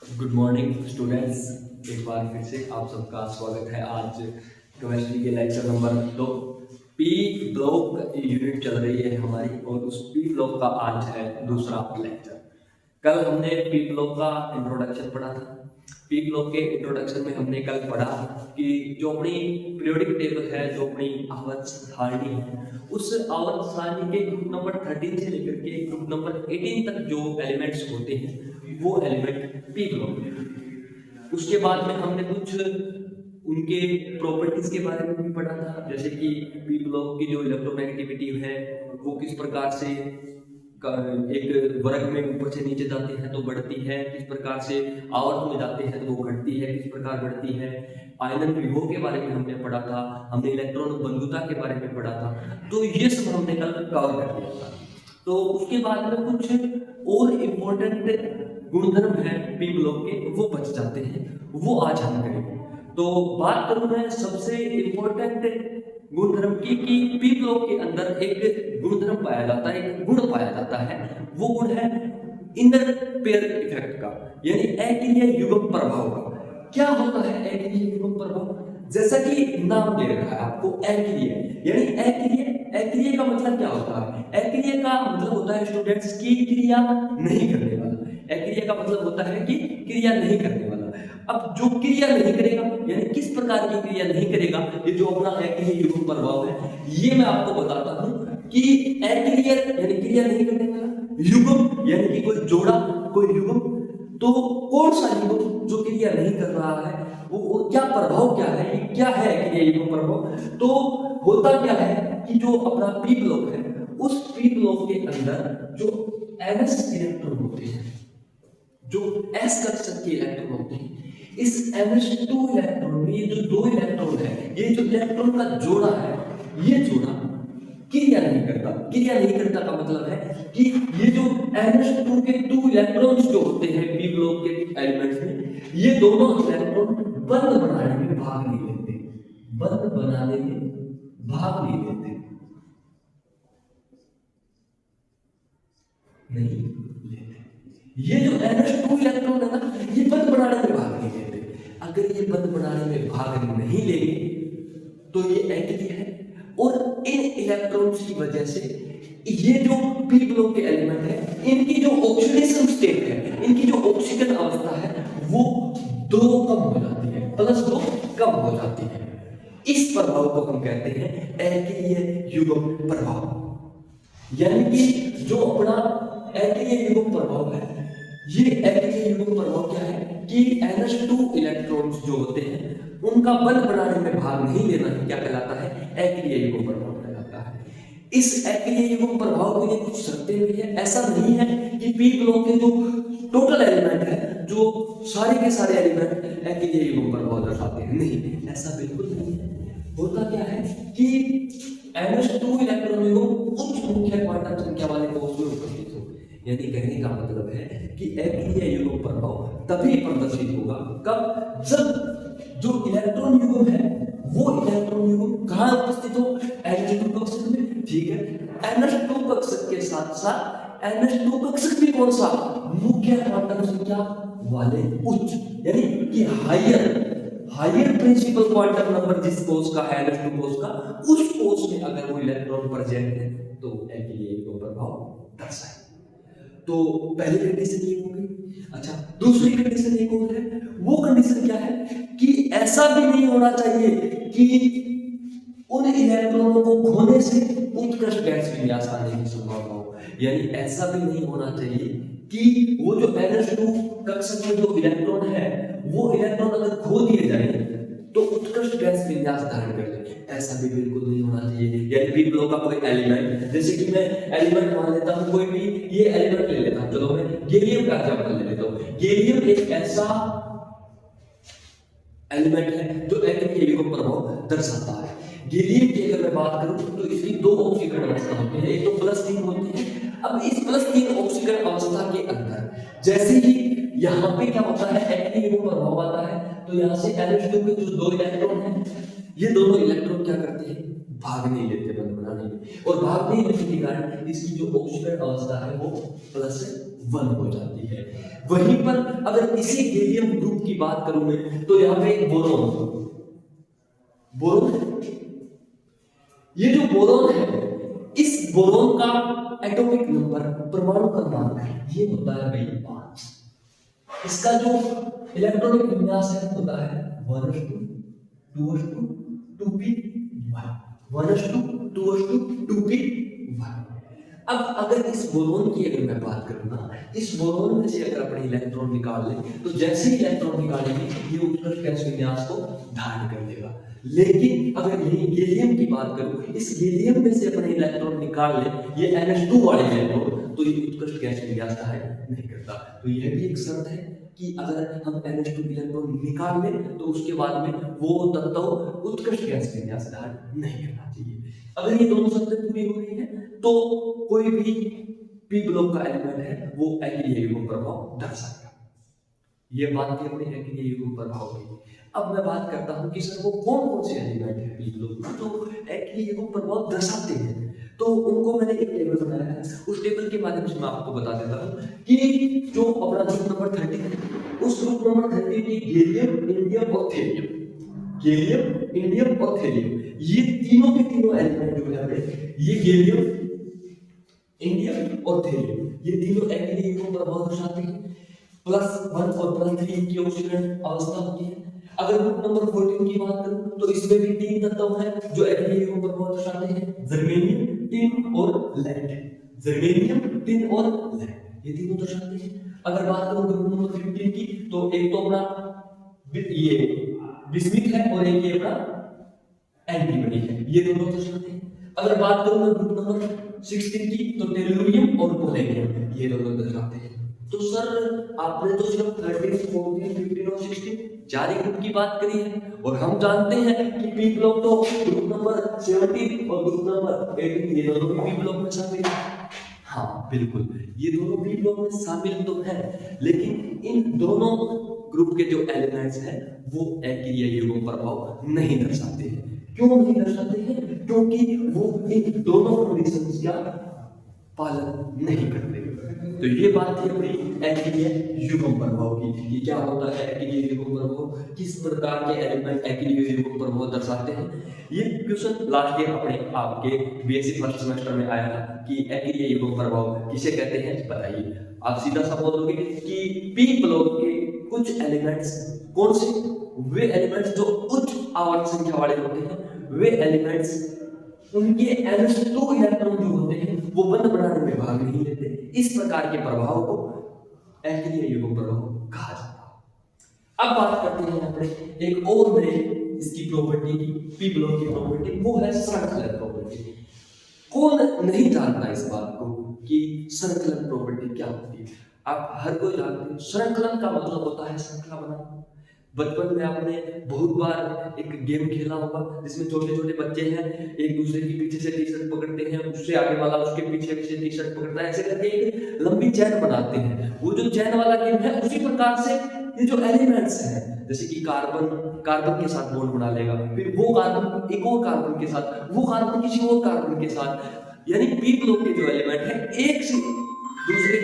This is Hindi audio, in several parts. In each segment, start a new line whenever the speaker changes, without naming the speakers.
Good morning students. एक बार फिर से आप सबका स्वागत है। आज केमिस्ट्री के lecture number 2 P block unit चल रही है हमारी, और उस पी ब्लॉक का आज है दूसरा लेक्चर। कल हमने पी ब्लॉक का इंट्रोडक्शन पढ़ा था। पी ब्लॉक के इंट्रोडक्शन में हमने कल पढ़ा कि जो अपनी पीरियोडिक टेबल है, जो अपनी आवर्त सारणी है, उस आवर्त सारणी के ग्रुप नंबर 13 से लेकर के ग्रुप नंबर 18 तक जो एलिमेंट्स होते हैं वो एलिमेंट पी ब्लॉक में। उसके बाद में हमने कुछ उनके प्रॉपर्टीज के बारे में भी पढ़ा था, जैसे कि पी ब्लॉक की जो इलेक्ट्रोनेगेटिविटी है वो किस प्रकार से एक वर्ग में ऊपर से नीचे जाते हैं तो बढ़ती है, किस प्रकार से आवर्त में जाते हैं तो वो घटती है, किस प्रकार बढ़ती है। आयनन विभव के बारे में हमने पढ़ा था, हमने इलेक्ट्रॉन बंधुता के बारे में पढ़ा था। तो ये सब हमने कल कवर कर लिया था। तो उसके बाद में कुछ और इम्पोर्टेंट गुणधर्म है पी ब्लॉक के, वो बच जाते हैं, वो आज हम करेंगे। तो बात करूं मैं सबसे इम्पोर्टेंट गुणधर्म की कि पी ब्लॉक के अंदर एक गुणधर्म पाया जाता है, एक गुण पाया जाता है। वो गुण है इनर पेयर इफेक्ट का, यानी अक्रिय युग्म प्रभाव का। क्या होता है अक्रिय युग्म प्रभाव? जैसा कि नाम दे रखा है आपको अक्रिय, यानी अक्रिय का मतलब क्या होता है? अक्रिय का मतलब होता है स्टूडेंट्स की क्रिया नहीं करने वाला। अक्रिय का मतलब होता है कि क्रिया नहीं करने वाला। अब जो क्रिया नहीं करेगा, यानी किस प्रकार की क्रिया नहीं करेगा, ये जो अपना अक्रिय युग्म प्रभाव है, ये मैं आपको बताता हूं कि अक्रिय यानी क्रिया नहीं करने वाला, युग्म यानी कि कोई जोड़ा, कोई युग्म। तो कौन सा युग्म जो क्रिया नहीं कर रहा है वो क्या प्रभाव क्या है, क्या है क्रिया युग्म प्रभाव? तो होता क्या है कि जो अपना पी ब्लॉक है, उस पी ब्लॉक के अंदर जो एनएस इलेक्ट्रॉन होते हैं, जो एस कक्षक के इलेक्ट्रॉन होते हैं, इस NH2 इलेक्ट्रॉन में ये जो दो इलेक्ट्रॉन है, ये जो इलेक्ट्रॉन का जोड़ा है, ये जोड़ा क्रिया नहीं करता। क्रिया नहीं करता का मतलब है कि ये जो NH2 के 2 इलेक्ट्रॉन्स जो होते हैं पी ब्लॉक के एलिमेंट्स में, ये दोनों इलेक्ट्रॉन बंध बनाने में भाग नहीं लेते, बंध बनाने में भाग नहीं लेते, नहीं लेते। ये जो NH2 इलेक्ट्रॉन है ना, ये बंध बनाने में भाग नहीं लेते। अगर ये बंध बनाने में भाग नहीं लेंगे तो ये अक्रिय है, और इन इलेक्ट्रॉन्स की वजह से ये जो पी ब्लॉक के एलिमेंट है, इनकी जो ऑक्सीडेशन स्टेट है, इनकी जो ऑक्सीजन अवस्था है, वो 2 कम हो जाती है, +2 कम हो जाती है। इस प्रभाव को हम कहते हैं अक्रिय युग्म प्रभाव। यानी कि जो अपना अक्रिय युग्म प्रभाव है, ये अक्रिय युग्म प्रभाव क्या है कि NH2 इलेक्ट्रॉन्स जो होते हैं उनका बंध बनाने में भाग नहीं लेना ही क्या कहलाता है? अक्रिय युग्म प्रभाव कहलाता है। इस अक्रिय युग्म प्रभाव के लिए कुछ शर्तें भी है। ऐसा नहीं है कि पी ब्लॉक के जो टोटल एलिमेंट है, जो सारे के सारे एलिमेंट अक्रिय युग्म प्रभाव दर्शाते हैं, नहीं, ऐसा बिल्कुल नहीं है। होता क्या है कि NH2 इलेक्ट्रॉन युग्म उच्च मुख्य क्वांटम संख्या वाले कोष में उपस्थित हो। यानी कहने का मतलब है कि अक्रिय युग्म प्रभाव तभी प्रदर्शित होगा कब? जब जो इलेक्ट्रॉन युग्म है वो इलेक्ट्रॉन युग्म कहां उपस्थित हो? NH2 कक्षक में, ठीक है। NH2 कक्षक के साथ साथ NH2 कक्षक भी कौन सा? मुख्य क्वांटम संख्या वाले उच्च, यानी कि हायर प्रिंसिपल क्वांटम नंबर जिस कोष का है, NH2 कोष का, उस कोष में अगर वो इलेक्ट्रॉन प्रेजेंट है तो अक्रिय युग्म प्रभाव दर्शाए। तो पहली कंडीशन ये हो गई। अच्छा, दूसरी कंडीशन एक और है। वो कंडीशन क्या है कि ऐसा भी नहीं होना चाहिए कि उन इलेक्ट्रॉनों को खोने से उत्कृष्ट गैस विन्यास आने की संभावना हो। यानी ऐसा भी नहीं होना चाहिए कि वो जो NH2 कक्षक में जो इलेक्ट्रॉन है, वो इलेक्ट्रॉन अगर खो दिए जाए तो उत्कृष्ट गैस विन्यास धारण कर ले। ऐसा भी बिल्कुल नहीं होना चाहिए। यानी पी ब्लॉक का कोई एलिमेंट, जैसे कि मैं एलिमेंट मान लेता हूं, कोई भी ये एलिमेंट ले लेता हूं, चलो मैं गैलियम का एग्जांपल ले लेता हूं। गैलियम एक ऐसा एलिमेंट है जो अक्रिय युग्म प्रभाव दर्शाता है। गैलियम की अगर मैं बात करूं तो इसकी 2 ऑक्सीकरण अवस्था होती है, एक तो +3 होती है। अब इस +3 ऑक्सीकरण अवस्था के अंदर जैसे ही यहाँ पे क्या होता है, अक्रिय युग्म प्रभाव आता है, तो यहाँ से NH2 के जो 2 इलेक्ट्रॉन हैं, ये दोनों इलेक्ट्रॉन क्या करते हैं? भाग नहीं लेते बंद बनाने में, और भाग नहीं लेने के कारण इसकी जो ऑक्सीजन अवस्था है वो +1 हो जाती है। वहीं पर अगर इसी गैलियम ग्रुप की बात करूं मैं, तो यहाँ पे एक बोरोन, ये जो बोरोन है, इस बोरोन का एटॉमिक नंबर, परमाणु क्रमांक ये होता है भाई 5। इसका जो इलेक्ट्रॉनिक विन्यास है होता है 1:2:2p1, 1:2:2p1। अब अगर इस बोरोन की अगर मैं बात करूं ना, इस बोरोन में से अगर अपने इलेक्ट्रॉन निकाल लें, तो जैसे ही इलेक्ट्रॉन निकालेंगे ये उत्कृष्ट गैस विन्यास को धारण कर लेगा। लेकिन अगर यही गैलियम की बात करूं, इस गैलियम में से अपने इलेक्ट्रॉन निकाल लें, ये NH2 वाले इलेक्ट्रॉन, तो ये उत्कृष्ट गैस विन्यास धारण नहीं करता। तो यह भी एक शर्त है कि अगर हम NH2 इलेक्ट्रॉन निकाल लें, तो उसके बाद में वो तत्व उत्कृष्ट गैस विन्यास धारण नहीं करना चाहिए। अगर ये दोनों शर्तें पूरी हो रही है, तो कोई भी पी ब्लॉक का एलिमेंट है वो अक्रिय युग्म प्रभाव दर्शाएगा। ये बात थी अपनी अक्रिय युग्म प्रभाव की। अब मैं बात करता हूं कि सर वो कौन कौन से एलिमेंट है पी ब्लॉक में जो अक्रिय युग्म प्रभाव दर्शाते हैं। तो उनको मैंने एक टेबल बनाया है, उस टेबल के माध्यम से मैं आपको बता देता हूं कि जो अपना ग्रुप नंबर 30 है, उस ग्रुप नंबर 30 में गैलियम, इंडियम और थेलियम, गैलियम, इंडियम और थेलियम, ये तीनों के तीनों एलिमेंट जो है, ये गैलियम, इंडियम और थेलियम, ये तीनों अक्रिय युग्म प्रभाव दर्शाते हैं। +1 और +3 की ऑक्सीजन अवस्था होती है। अगर ग्रुप नंबर 14 की बात करूं, तो इसमें भी 3 तत्व हैं जो अक्रिय युग्म प्रभाव दर्शाते हैं, जर्मेनियम, टिन और लेड। जर्मेनियम, टिन और लेड, ये तीनों दर्शाते हैं। अगर बात करूं ग्रुप नंबर 15 की, तो एक तो अपना ये बिस्मिथ है और एक ये अपना एंटीमनी है, ये दोनों दर्शाते हैं। अगर बात करूं मैं ग्रुप नंबर 16 की, तो टेलुरियम और पोलेनियम, ये दोनों दर्शाते हैं। तो सर आपने तो सिर्फ 13, 14, 15 और 16 4 ही ग्रुप की बात करी है, और हम जानते हैं कि पी ब्लॉक तो ग्रुप नंबर 17 और ग्रुप नंबर 18 ये दोनों भी पी ब्लॉक में शामिल है। हाँ बिल्कुल, ये दोनों पी ब्लॉक में शामिल तो है, लेकिन इन दोनों ग्रुप के जो एलिमेंट्स हैं वो अक्रिय युग्म प्रभाव नहीं दर्शाते हैं। क्यों नहीं दर्शाते हैं? क्योंकि वो इन दोनों कंडीशंस का पालन नहीं करते। तो ये बात थी अपनी अक्रिय युग्म प्रभाव की। ये क्या होता है अक्रिय युग्म प्रभाव, किस प्रकार के एलिमेंट अक्रिय युग्म प्रभाव दर्शाते हैं। ये क्वेश्चन लास्ट ईयर अपने आपके बीएससी फर्स्ट सेमेस्टर में आया था कि अक्रिय युग्म प्रभाव किसे कहते हैं बताइए। आप सीधा सा बोलोगे कि पी ब्लॉक के कुछ एलिमेंट्स कौन से, वे एलिमेंट्स जो उच्च आवर्त संख्या वाले होते हैं, वे एलिमेंट्स उनके NH2 इलेक्ट्रॉन जो होते हैं वो बंद बनाने में भाग नहीं लेते। इस प्रकार के प्रभाव को अक्रिय युग्म प्रभाव कहा जाता है। अब बात करते हैं अपने एक और नए इसकी प्रॉपर्टी की, पी ब्लॉक की प्रॉपर्टी, वो है संकलन प्रॉपर्टी। कौन नहीं जानता इस बात को कि संकलन प्रॉपर्टी क्या होती है? आप हर कोई जानते हैं। संकलन का मतलब होता है श्रृंखला बनाना। बचपन में आपने बहुत बार एक गेम खेला होगा जिसमें छोटे छोटे बच्चे हैं, एक दूसरे के पीछे से टी शर्ट पकड़ते हैं, उससे आगे वाला उसके पीछे से टी शर्ट पकड़ता है, ऐसे करके एक लंबी चैन बनाते हैं। वो जो चैन वाला गेम है, उसी प्रकार से ये जो एलिमेंट्स हैं, जैसे कि कार्बन के साथ बॉन्ड बना लेगा, फिर वो कार्बन एक और कार्बन के साथ, वो कार्बन किसी और कार्बन के साथ, यानी पी ब्लॉक के जो एलिमेंट है एक से दूसरे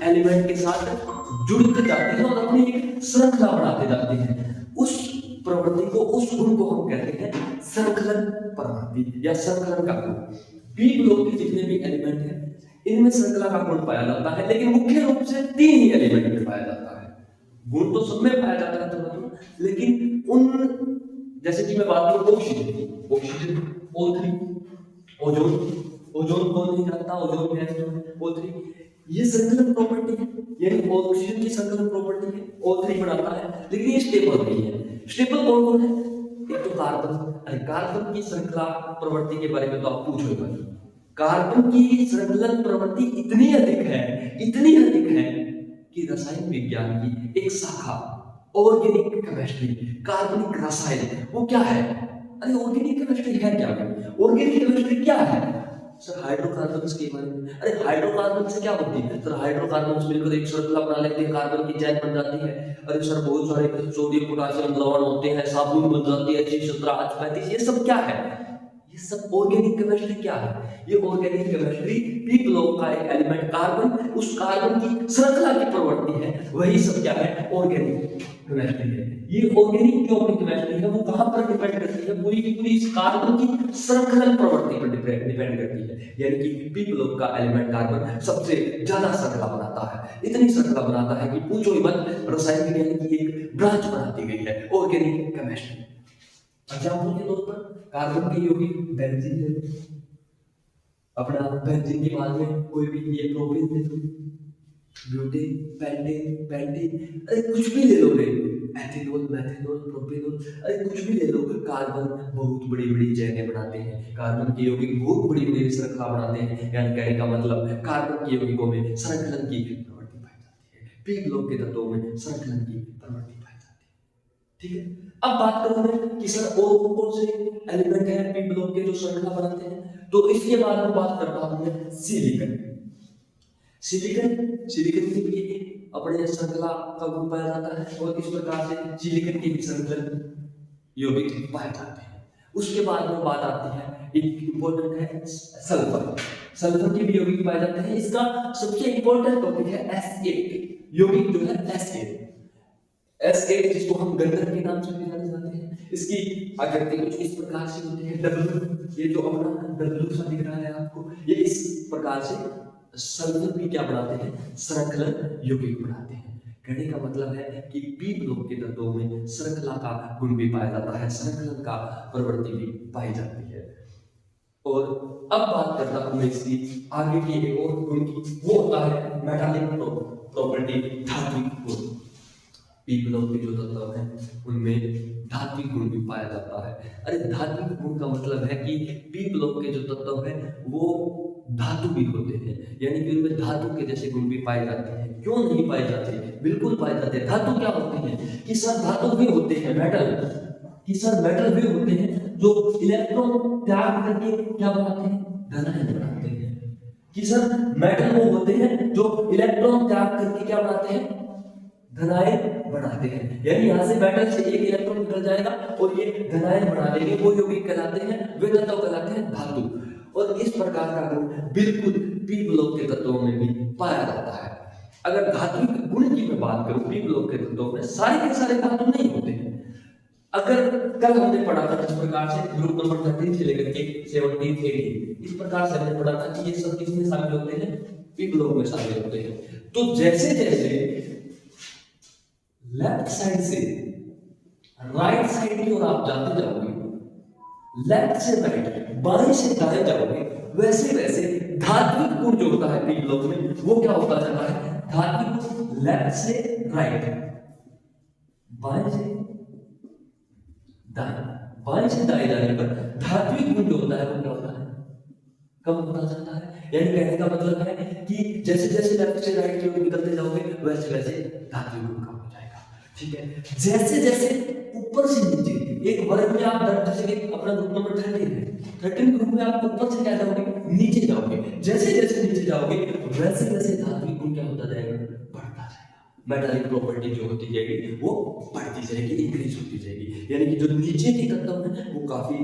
एलिमेंट के साथ जुड़ते जाते हैं और अपनी एक श्रृंखला बनाते जाते हैं। उस प्रवृत्ति को, उस गुण को हम कहते हैं संकलन प्रवृत्ति या संकलन का गुण। पी ब्लॉक के जितने भी एलिमेंट हैं इनमें श्रृंखला का गुण पाया जाता है, लेकिन मुख्य रूप से 3 ही एलिमेंट में पाया जाता है। गुण तो सब में पाया जाता है थोड़ा, लेकिन उन जैसे कि मैं बात करूं ऑक्सीजन O3, ओजोन कौन नहीं जानता, ओजोन गैस जो है O3, ये संकलन प्रॉपर्टी है, यानी ऑक्सीजन की संकलन प्रॉपर्टी है, O3 बनाता है, लेकिन ये स्टेबल नहीं है। स्टेबल कौन कौन है? एक तो कार्बन। अरे कार्बन की श्रृंखला प्रवृत्ति के बारे में तो आप पूछो ही मत। कार्बन की संकलन प्रवृत्ति इतनी अधिक है कि रसायन विज्ञान की एक शाखा ऑर्गेनिक केमिस्ट्री, कार्बनिक रसायन, वो क्या है? अरे ऑर्गेनिक केमिस्ट्री है क्या? ऑर्गेनिक केमिस्ट्री क्या है सर? हाइड्रोकार्बन्स के बारे में। अरे हाइड्रोकार्बन से क्या होती है सर? हाइड्रोकार्बन्स मिलकर एक श्रृंखला बना लेते हैं, कार्बन की चैन बन जाती है। अरे सर बहुत सारे सोडियम पोटेशियम लवण होते हैं, साबुन बन जाती है 36, 17, 35, ये सब क्या है? ये सब ऑर्गेनिक केमिस्ट्री क्या है? ये ऑर्गेनिक केमिस्ट्री पी ब्लॉक का एक एलिमेंट कार्बन, उस कार्बन की श्रृंखला की प्रवृत्ति है, वही सब क्या है? ऑर्गेनिक केमिस्ट्री है। ये ऑर्गेनिक जो अपनी केमिस्ट्री है वो कहां पर डिपेंड करती है? पूरी की पूरी इस कार्बन की श्रृंखला प्रवृत्ति पर डिपेंड करती है। यानी कि पी ब्लॉक का एलिमेंट कार्बन सबसे ज्यादा श्रृंखला बनाता है, इतनी श्रृंखला बनाता है कि पूछो ही मत, रसायन विज्ञान की एक ब्रांच बना दी गई है ऑर्गेनिक केमिस्ट्री। एग्जाम्पल के तौर पर कार्बन के यौगिक बेंजीन ले लो, अपना बेंजीन के बाद में कोई भी ये प्रोपेन ले लो, ब्यूटेन, पेंटेन, अरे कुछ भी ले लो रे, एथेनॉल, मेथेनॉल, प्रोपेनॉल, अरे कुछ भी ले लो। कार्बन बहुत बड़ी बड़ी चैनें बनाते हैं, कार्बन के यौगिक बहुत बड़ी बड़ी श्रृंखला बनाते हैं। यानी कहने का मतलब कार्बन के यौगिकों में श्रृंखलन की प्रवृत्ति पाई जाती है, पी ब्लॉक के तत्वों में श्रृंखलन की प्रवृत्ति पाई जाती है। ठीक है, अब बात करूं मैं कि सर और कौन से एलिमेंट है पी ब्लॉक के जो श्रृंखला बनाते हैं, तो इसके बाद में बात करता हूं मैं सिलिकॉन। सिलिकॉन के भी अपने श्रृंखला का गुण पाया जाता है और इस प्रकार से सिलिकॉन के भी श्रृंखलन यौगिक पाए जाते हैं। उसके बाद में बात आती है, एक इंपॉर्टेंट है सल्फर। सल्फर के भी यौगिक पाए जाते हैं। इसका सबसे इंपॉर्टेंट टॉपिक है S8 यौगिक जो है S8 जिसको हम गंधक के नाम से भी जाने जाते हैं। इसकी आकृति कुछ इस प्रकार से होती है, डब्ल्यू, ये जो अपना डब्ल्यू सा दिख रहा है आपको, ये इस प्रकार से सल्फर भी क्या बनाते हैं? श्रृंखलन यौगिक बनाते हैं। कहने का मतलब है कि पी ब्लॉक के तत्वों में श्रृंखला का गुण भी पाया जाता है, श्रृंखलन का प्रवृत्ति भी पाई जाती है। और अब बात करता हूं मैं इसकी आगे की एक और गुण की, वो होता है मेटालिक प्रॉपर्टी, धात्विक गुण। पी ब्लॉक के जो तत्व हैं उनमें धात्विक गुण भी पाया जाता है। अरे धात्विक गुण का मतलब है कि पी ब्लॉक के जो तत्व हैं वो धातु भी होते हैं, यानी कि उनमें धातु के जैसे गुण भी पाए जाते हैं। क्यों नहीं पाए जाते? बिल्कुल पाए जाते हैं। धातु क्या होते हैं कि सर धातु भी होते हैं, मेटल, कि सर मेटल भी होते हैं जो इलेक्ट्रॉन त्याग करके क्या बनाते हैं? धनायन बनाते हैं। कि सर मेटल वो होते हैं जो इलेक्ट्रॉन त्याग करके क्या बनाते हैं? धनायन बनाते हैं। यानी यहाँ से मेटल से एक इलेक्ट्रॉन निकल जाएगा और ये धनायन बना देंगे, वो यौगिक कहलाते हैं, वे तत्व कहलाते हैं धातु। और इस प्रकार का गुण बिल्कुल पी ब्लॉक के तत्वों में भी पाया जाता है। अगर धात्विक गुण की मैं बात करूं, पी ब्लॉक के तत्वों में सारे के सारे धातु नहीं होते हैं। अगर कल हमने पढ़ा था जिस प्रकार से ग्रुप नंबर 13 से लेकर के 17, 18 इस प्रकार से हमने पढ़ा था कि ये सब किसमें शामिल होते हैं? पी ब्लॉक में शामिल होते हैं। तो जैसे जैसे लेफ्ट साइड से राइट साइड की ओर आप जाते जाओगे, लेफ्ट से राइट, बाएं से दाएं जाओगे, वैसे वैसे धात्विक गुण जो होता है पी ब्लॉक में वो क्या होता जाता है? धात्विक गुण लेफ्ट से राइट, बाएं से दाएं, बाएं से दाएं जाने पर धात्विक गुण जो होता है वो क्या होता है? कम होता जाता है। यानी कहने का मतलब है कि जैसे जैसे लेफ्ट से राइट की ओर निकलते जाओगे वैसे वैसे धात्विक गुण कम हो जाएगा। ठीक है, जैसे जैसे ऊपर से नीचे एक वर्ग में आप जैसे कि अपना ग्रुप नंबर 13 ग्रुप में आप ऊपर से क्या जाओगे? नीचे जाओगे। जैसे जैसे नीचे जाओगे वैसे वैसे धात्विक गुण क्या होता जाएगा? बढ़ता जाएगा। मेटालिक प्रॉपर्टी जो होती जाएगी वो बढ़ती जाएगी, इंक्रीज होती जाएगी। यानी कि जो नीचे के तत्व हैं वो काफी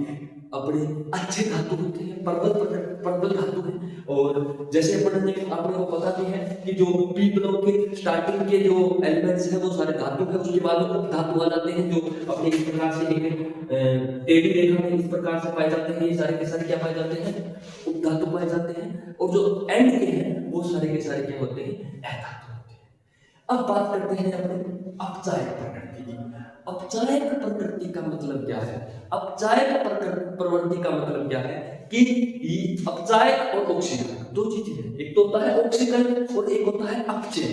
अपने अच्छे धातु होते हैं, प्रबल धातु है। और जैसे अपन ने आपने को पता भी है कि जो पी ब्लॉक के स्टार्टिंग के जो एलिमेंट्स हैं वो सारे धातु है, उसके बाद में धातु आ जाते हैं जो अपने इस प्रकार से एक टेढ़ी रेखा में इस प्रकार से पाए जाते हैं। ये सारे के सारे क्या पाए जाते हैं? उपधातु पाए जाते हैं। और जो एंड के हैं वो सारे के सारे क्या होते हैं? अधातु होते हैं। अब बात करते हैं अपने अपचायक प्रकृति की। अपचायक प्रकृति का मतलब क्या है? अपचायक प्रवृत्ति का मतलब क्या है कि अपचायक और ऑक्सीकरण दो चीजें हैं। एक तो होता है ऑक्सीकरण और एक होता है अपचय।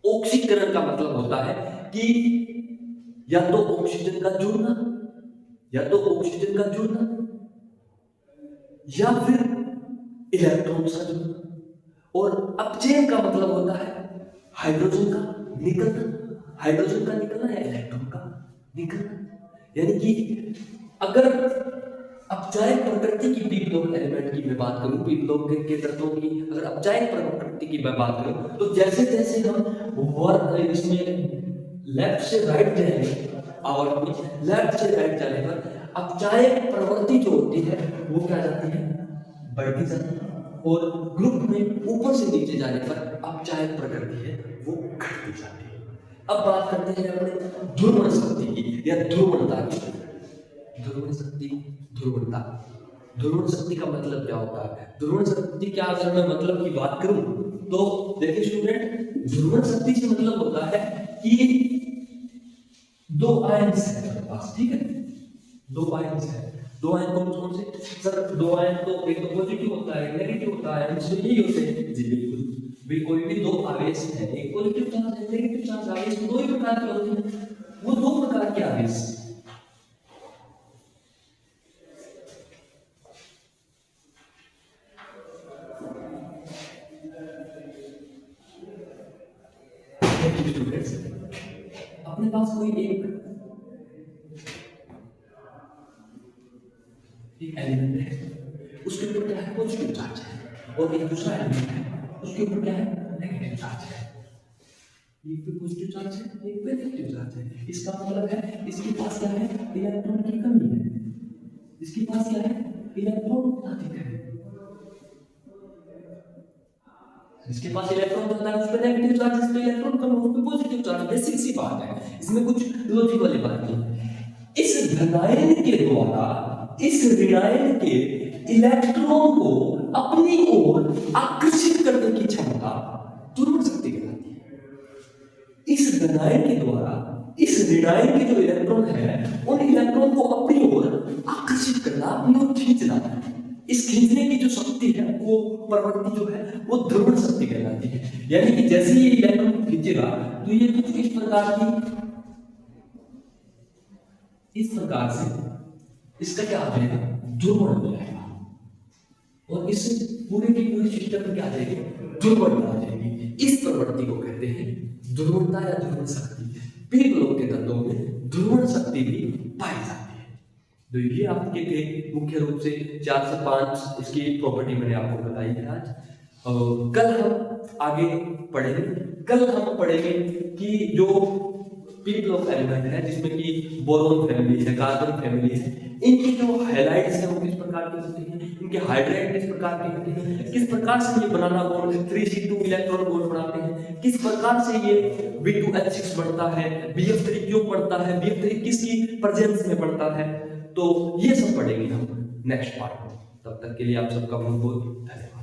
ऑक्सीकरण का मतलब होता है कि या तो ऑक्सीजन का जुड़ना, या तो ऑक्सीजन का जुड़ना या फिर इलेक्ट्रॉन से जुड़ना। और अपचय का मतलब होता है हाइड्रोजन का निकलना, हाइड्रोजन का निकलना या इलेक्ट्रॉन का निकलना। यानी कि अगर अपचायक प्रकृति की पी ब्लॉक एलिमेंट की मैं बात करूं, पी ब्लॉक के तत्वों की अगर अपचायक प्रकृति की मैं बात करूं, तो जैसे जैसे हम इसमें लेफ्ट से राइट जाएंगे और लेफ्ट से राइट जाने पर अपचायक प्रवृत्ति जो होती है वो क्या जाती है, बढ़ती जाती है, और ग्रुप में ऊपर से नीचे जाने पर अपचायक प्रकृति है वो घटती जाती है। अब बात करते हैं अपने ध्रुवण शक्ति की या ध्रुवणता की। ध्रुवण शक्ति, ध्रुवणता, ध्रुवण शक्ति का मतलब क्या होता है? ध्रुवण शक्ति क्या, अगर मैं मतलब की बात करूं तो देखिए स्टूडेंट, ध्रुवण शक्ति से मतलब होता है कि दो आयन्स है मेरे पास, ठीक है, दो आयन्स है, दो आयन कौन से सर? दो आयन तो एक तो पॉजिटिव होता है, नेगेटिव होता है, इसमें यही होते हैं जी, बिल्कुल भी। कोई भी दो आवेश है, एक पॉजिटिव चार्ज है, नेगेटिव चार्ज, आवेश दो ही प्रकार के होते हैं, वो दो प्रकार के आवेश। अपने पास कोई एक एलिमेंट है, उसके ऊपर क्या है, पॉजिटिव चार्ज है, और एक दूसरा एलिमेंट है, उसके ऊपर क्या है, नेगेटिव चार्ज है। एक पे पॉजिटिव चार्ज है, एक पे नेगेटिव चार्ज है। इसका मतलब है इसके पास क्या है, इलेक्ट्रॉन की कमी है, इसके पास क्या है, इलेक्ट्रॉन अधिक है। इसके पास इलेक्ट्रॉन ज्यादा है, उस पे नेगेटिव चार्ज, इस पे इलेक्ट्रॉन कम है, उस पे पॉजिटिव चार्ज। बेसिक सी बात है, इसमें कुछ लॉजिक वाली बात नहीं। इस धनायन के द्वारा इस ऋणायन के इलेक्ट्रॉन को अपनी ओर आकर्षित करने की क्षमता ध्रुवण शक्ति कहलाती है। इस धनायन के द्वारा इस ऋणायन के जो इलेक्ट्रॉन है, उन इलेक्ट्रॉन को अपनी ओर आकर्षित करना, अपनी ओर खींचना, इस खींचने की जो शक्ति है, वो प्रवृत्ति जो है, वो ध्रुवण शक्ति कहलाती है। यानी कि जैसे ये इलेक्ट्रॉन खींचेगा तो ये कुछ इस प्रकार से इसका क्या आ जाएगा, ध्रुवण हो जाएगा, और इस पूरे की पूरी सिस्टम में क्या आ जाएगी, ध्रुवणता आ जाएगी। इस प्रवृत्ति को कहते हैं ध्रुवणता या ध्रुवण शक्ति। पी ब्लॉक के तत्वों में ध्रुवण शक्ति भी पाई जाती है। तो ये आपके थे मुख्य रूप से 4 से 5 इसकी प्रॉपर्टी मैंने आपको बताई है आज। कल हम आगे पढ़ेंगे, कल हम पढ़ेंगे कि जो पी ब्लॉक एलिमेंट है, जिसमें कि बोरोन फैमिली है, कार्बन फैमिली है, इनकी जो हैलाइड्स है वो किस प्रकार के होते हैं, इनके हाइड्राइड किस प्रकार के होते हैं, किस प्रकार से ये बनाना बॉन्ड 3C2 इलेक्ट्रॉन बॉन्ड बनाते हैं, किस प्रकार से ये B2H6 बनता है, BF3 क्यों बनता है, BF3 किसकी प्रेजेंस में बनता है। तो ये सब पढ़ेंगे हम नेक्स्ट पार्ट में। तब तक के लिए आप सबका बहुत बहुत धन्यवाद।